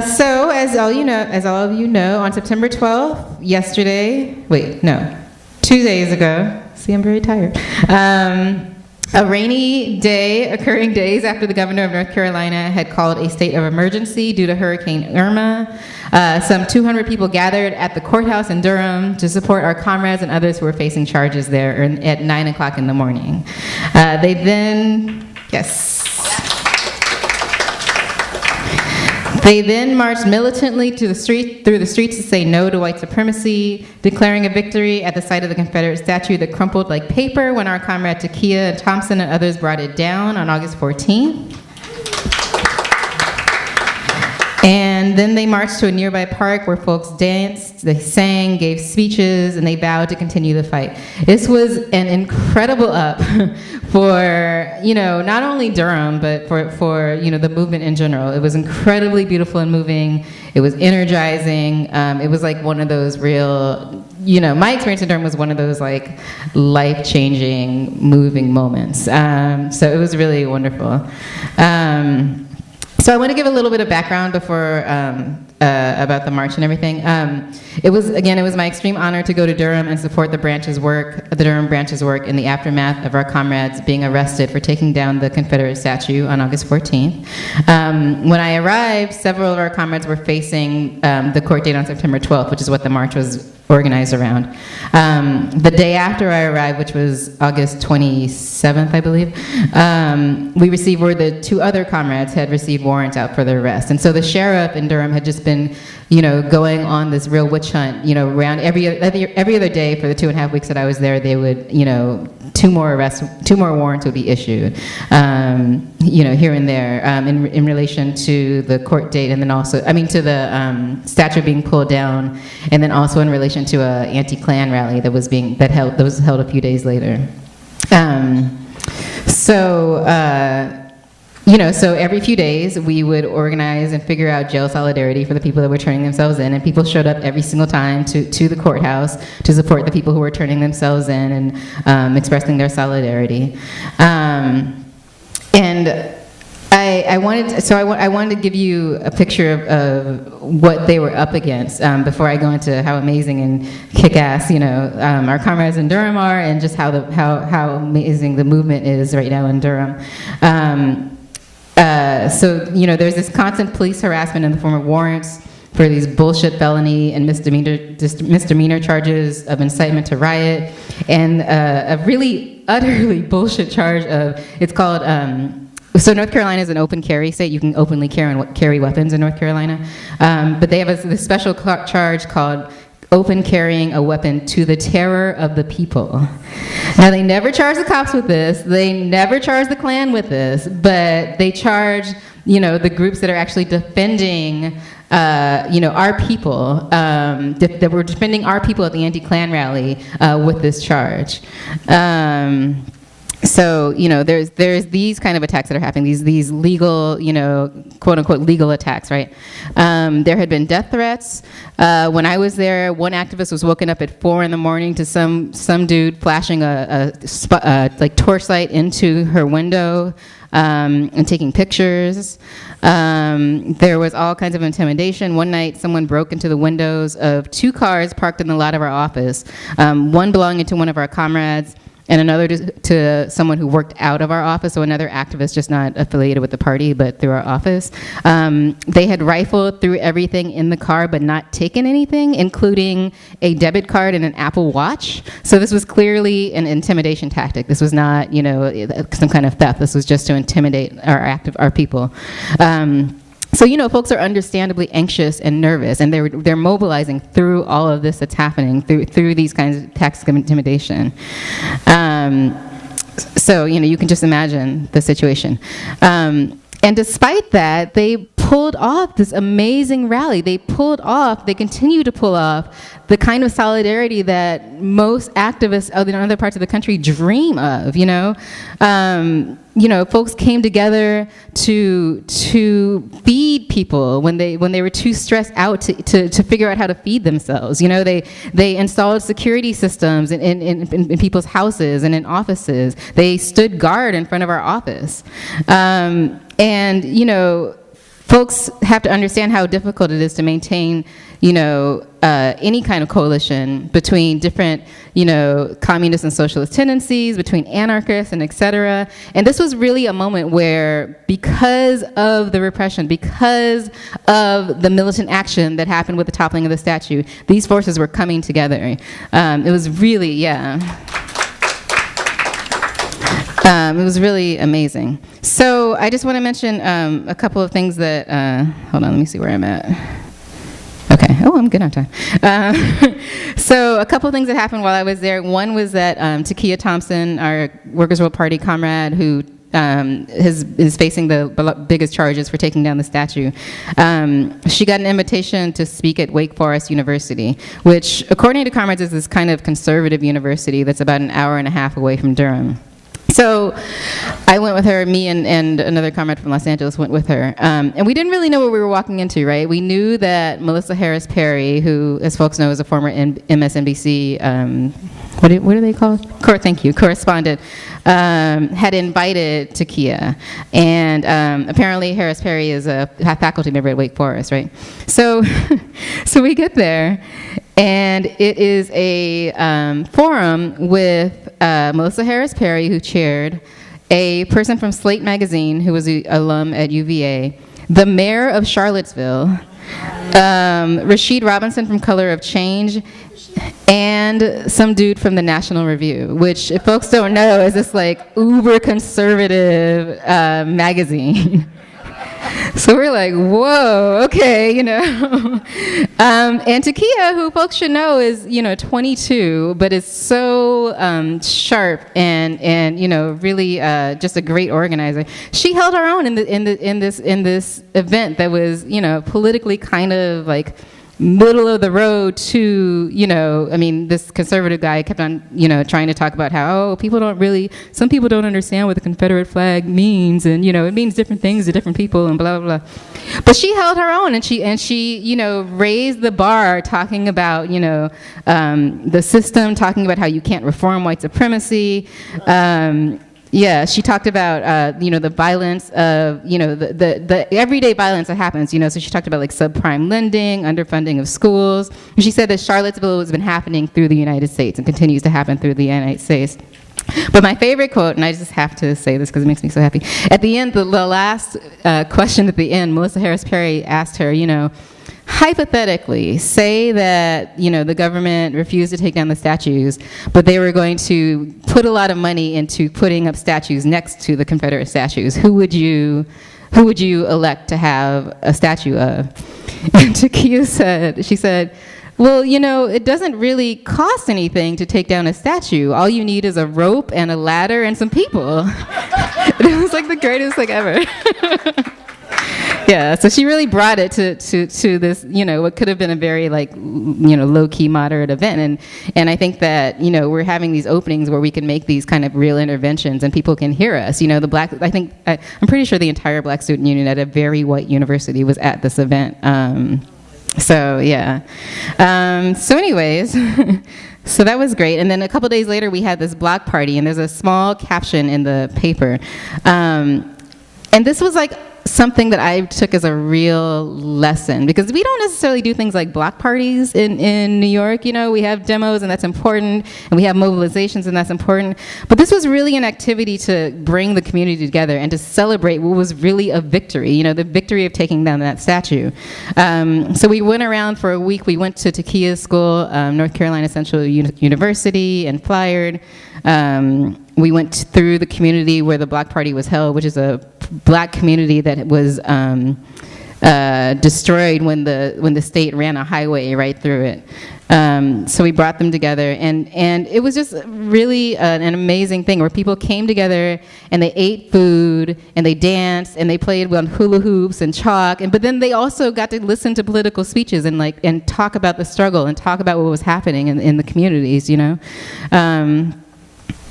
So, as all of you know, on September 12th, two days ago, see, I'm very tired, a rainy day occurring days after the governor of North Carolina had called a state of emergency due to Hurricane Irma. Some 200 people gathered at the courthouse in Durham to support our comrades and others who were facing charges there at 9 o'clock in the morning. They then marched militantly through the streets to say no to white supremacy, declaring a victory at the site of the Confederate statue that crumpled like paper when our comrade Takia and Thompson and others brought it down on August 14th. And then they marched to a nearby park where folks danced, they sang, gave speeches, and they vowed to continue the fight. This was an incredible up for, not only Durham, but for the movement in general. It was incredibly beautiful and moving. It was energizing. It was like one of those real, my experience in Durham was one of those like life-changing, moving moments. So it was really wonderful. So I want to give a little bit of background before about the march and everything. It was my extreme honor to go to Durham and support the Durham branch's work in the aftermath of our comrades being arrested for taking down the Confederate statue on August 14th. When I arrived, several of our comrades were facing the court date on September 12th, which is what the march was organized around. The day after I arrived, which was August 27th, I believe, we received word that two other comrades had received warrants out for their arrest. And so the sheriff in Durham had just been, going on this real witch hunt, around every other day for the 2.5 weeks that I was there. They would, two more warrants would be issued, here and there, in relation to the court date, and then also, to the statue being pulled down, and then also in relation to a anti-Klan rally that was held a few days later. So every few days we would organize and figure out jail solidarity for the people that were turning themselves in, and people showed up every single time to the courthouse to support the people who were turning themselves in and expressing their solidarity. I wanted to give you a picture of what they were up against before I go into how amazing and kick-ass our comrades in Durham are, and just how amazing the movement is right now in Durham. There's this constant police harassment in the form of warrants for these bullshit felony and misdemeanor charges of incitement to riot, and a really utterly bullshit charge of, it's called, so North Carolina is an open carry state. You can openly carry weapons in North Carolina. But they have this special charge called open carrying a weapon to the terror of the people. Now, they never charge the cops with this. They never charge the Klan with this. But they charge, the groups that are actually defending, our people, that were defending our people at the anti-Klan rally with this charge. So, there's these kind of attacks that are happening, these legal, quote unquote legal attacks, right? There had been death threats. When I was there, one activist was woken up at 4 a.m. to some dude flashing a torchlight into her window and taking pictures. There was all kinds of intimidation. One night, someone broke into the windows of 2 cars parked in the lot of our office, one belonging to one of our comrades, and another to someone who worked out of our office, so another activist just not affiliated with the party, but through our office. They had rifled through everything in the car, but not taken anything, including a debit card and an Apple Watch. So this was clearly an intimidation tactic. This was not, some kind of theft. This was just to intimidate our people. So, folks are understandably anxious and nervous, and they're mobilizing through all of this that's happening, through these kinds of tactics of intimidation. So, you can just imagine the situation. And despite that, they pulled off this amazing rally. They continue to pull off the kind of solidarity that most activists in other parts of the country dream of, folks came together to feed people when they were too stressed out to figure out how to feed themselves. They installed security systems in people's houses and in offices. They stood guard in front of our office. folks have to understand how difficult it is to maintain, any kind of coalition between different, communist and socialist tendencies, between anarchists and et cetera. And this was really a moment where, because of the repression, because of the militant action that happened with the toppling of the statue, these forces were coming together. It was really, it was really amazing. So I just want to mention a couple of things that, hold on, let me see where I'm at. Okay, I'm good on time. So a couple of things that happened while I was there. One was that Takia Thompson, our Workers' World Party comrade, who is facing the biggest charges for taking down the statue. She got an invitation to speak at Wake Forest University, which, according to comrades, is this kind of conservative university that's about an hour and a half away from Durham. So I went with her, me and another comrade from Los Angeles went with her. And we didn't really know what we were walking into, right? We knew that Melissa Harris Perry, who, as folks know, is a former MSNBC, what do they call it? Correspondent, had invited Takia. And apparently Harris Perry is a faculty member at Wake Forest, right? So we get there, and it is a forum with Melissa Harris Perry, who chaired, a person from Slate magazine who was an alum at UVA, the mayor of Charlottesville, Rashid Robinson from Color of Change, and some dude from the National Review, which, if folks don't know, is this uber conservative magazine. So we're like, whoa, okay, And Takia, who folks should know, is 22, but is so sharp and really just a great organizer. She held her own in this event that was politically kind of middle of the road to, this conservative guy kept on, trying to talk about how, some people don't understand what the Confederate flag means, and, it means different things to different people, and blah, blah, blah. But she held her own, and she raised the bar, talking about, the system, talking about how you can't reform white supremacy. She talked about, the violence of, the everyday violence that happens, so she talked about subprime lending, underfunding of schools. And she said that Charlottesville has been happening through the United States and continues to happen through the United States. But my favorite quote, and I just have to say this because it makes me so happy, at the end, the last question at the end, Melissa Harris Perry asked her, hypothetically, say that, the government refused to take down the statues, but they were going to put a lot of money into putting up statues next to the Confederate statues. Who would you elect to have a statue of? And Takia said, well, it doesn't really cost anything to take down a statue. All you need is a rope and a ladder and some people. It was the greatest thing ever. Yeah, so she really brought it to this, what could have been a very low-key moderate event. And I think that, we're having these openings where we can make these kind of real interventions and people can hear us. I'm pretty sure the entire Black Student Union at a very white university was at this event. So anyways, so that was great. And then a couple days later, we had this block party, and there's a small caption in the paper. And this was something that I took as a real lesson, because we don't necessarily do things like block parties in New York. We have demos, and that's important, and we have mobilizations, and that's important. But this was really an activity to bring the community together and to celebrate what was really a victory, the victory of taking down that statue. So we went around for a week. We went to Takia's school, North Carolina Central University, and flyered. We went through the community where the block party was held, which is a Black community that was destroyed when the state ran a highway right through it. So we brought them together, and it was just really an amazing thing where people came together and they ate food and they danced and they played on hula hoops and chalk, but then they also got to listen to political speeches and talk about the struggle and talk about what was happening in the communities.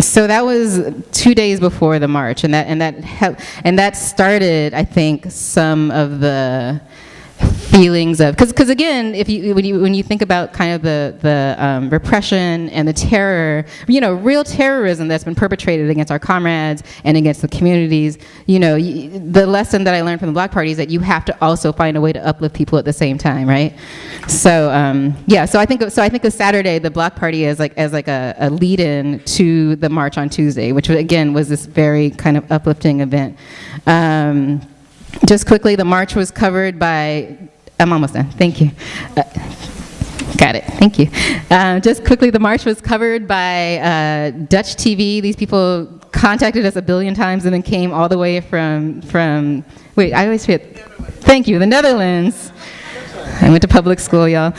So that was 2 days before the march, and that started, I think, some of the feelings of, because again, when you think about kind of the repression and the terror, real terrorism that's been perpetrated against our comrades and against the communities, the lesson that I learned from the Block Party is that you have to also find a way to uplift people at the same time, right? So so I think of Saturday, the Block Party as like a lead-in to the march on Tuesday, which again was this very kind of uplifting event. Just quickly, the march was covered by, I'm almost done, thank you. Got it, thank you. Just quickly, the march was covered by Dutch TV. These people contacted us a billion times and then came all the way from wait, I always forget. Thank you, the Netherlands. I went to public school, y'all.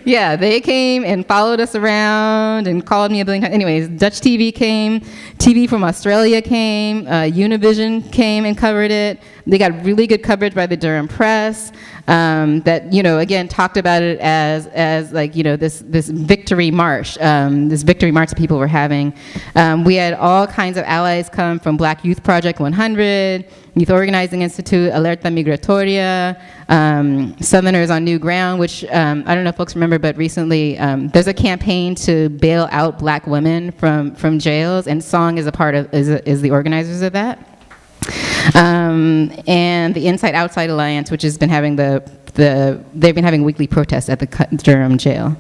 Yeah, they came and followed us around and called me a billion times. Anyways, Dutch TV came, TV from Australia came, Univision came and covered it. They got really good coverage by the Durham Press that, again, talked about it as like, this victory march, that people were having. We had all kinds of allies come from Black Youth Project 100, Youth Organizing Institute, Alerta Migratoria, Southerners on New Ground, which I don't know if folks remember, but recently there's a campaign to bail out Black women from jails, and Song is is the organizers of that. And the Inside Outside Alliance, which has been having they've been having weekly protests at the Durham jail.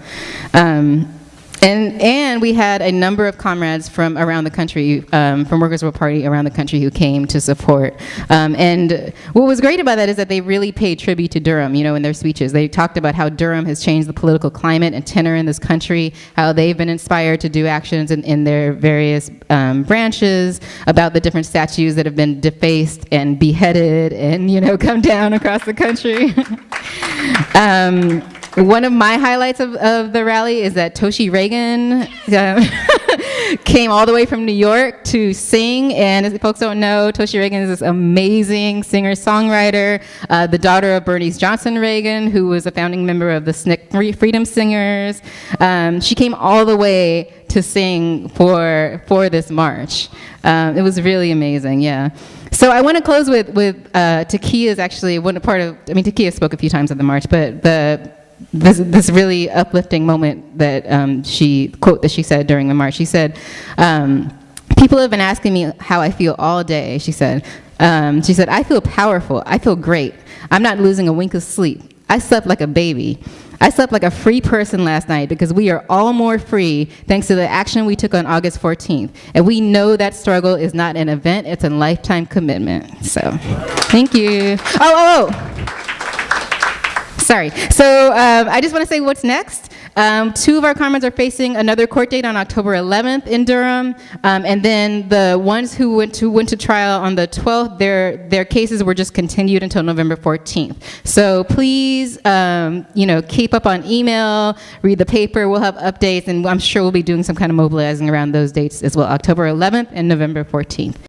And we had a number of comrades from around the country, from Workers' World Party around the country who came to support. And what was great about that is that they really paid tribute to Durham, in their speeches. They talked about how Durham has changed the political climate and tenor in this country, how they've been inspired to do actions in their various branches, about the different statues that have been defaced and beheaded and, come down across the country. One of my highlights of the rally is that Toshi Reagan came all the way from New York to sing, and as folks don't know, Toshi Reagan is this amazing singer-songwriter, the daughter of Bernice Johnson Reagan, who was a founding member of the SNCC Freedom Singers. She came all the way to sing for this march. It was really amazing, yeah. So I want to close with Takia's actually Takia spoke a few times at the march, but this really uplifting moment that that she said during the march. She said, people have been asking me how I feel all day, she said. I feel powerful, I feel great. I'm not losing a wink of sleep. I slept like a baby. I slept like a free person last night because we are all more free thanks to the action we took on August 14th. And we know that struggle is not an event, it's a lifetime commitment. So, thank you. Sorry. So I just want to say what's next. Two of our comrades are facing another court date on October 11th in Durham, and then the ones who went to trial on the 12th, their cases were just continued until November 14th. So please, keep up on email, read the paper. We'll have updates, and I'm sure we'll be doing some kind of mobilizing around those dates as well, October 11th and November 14th.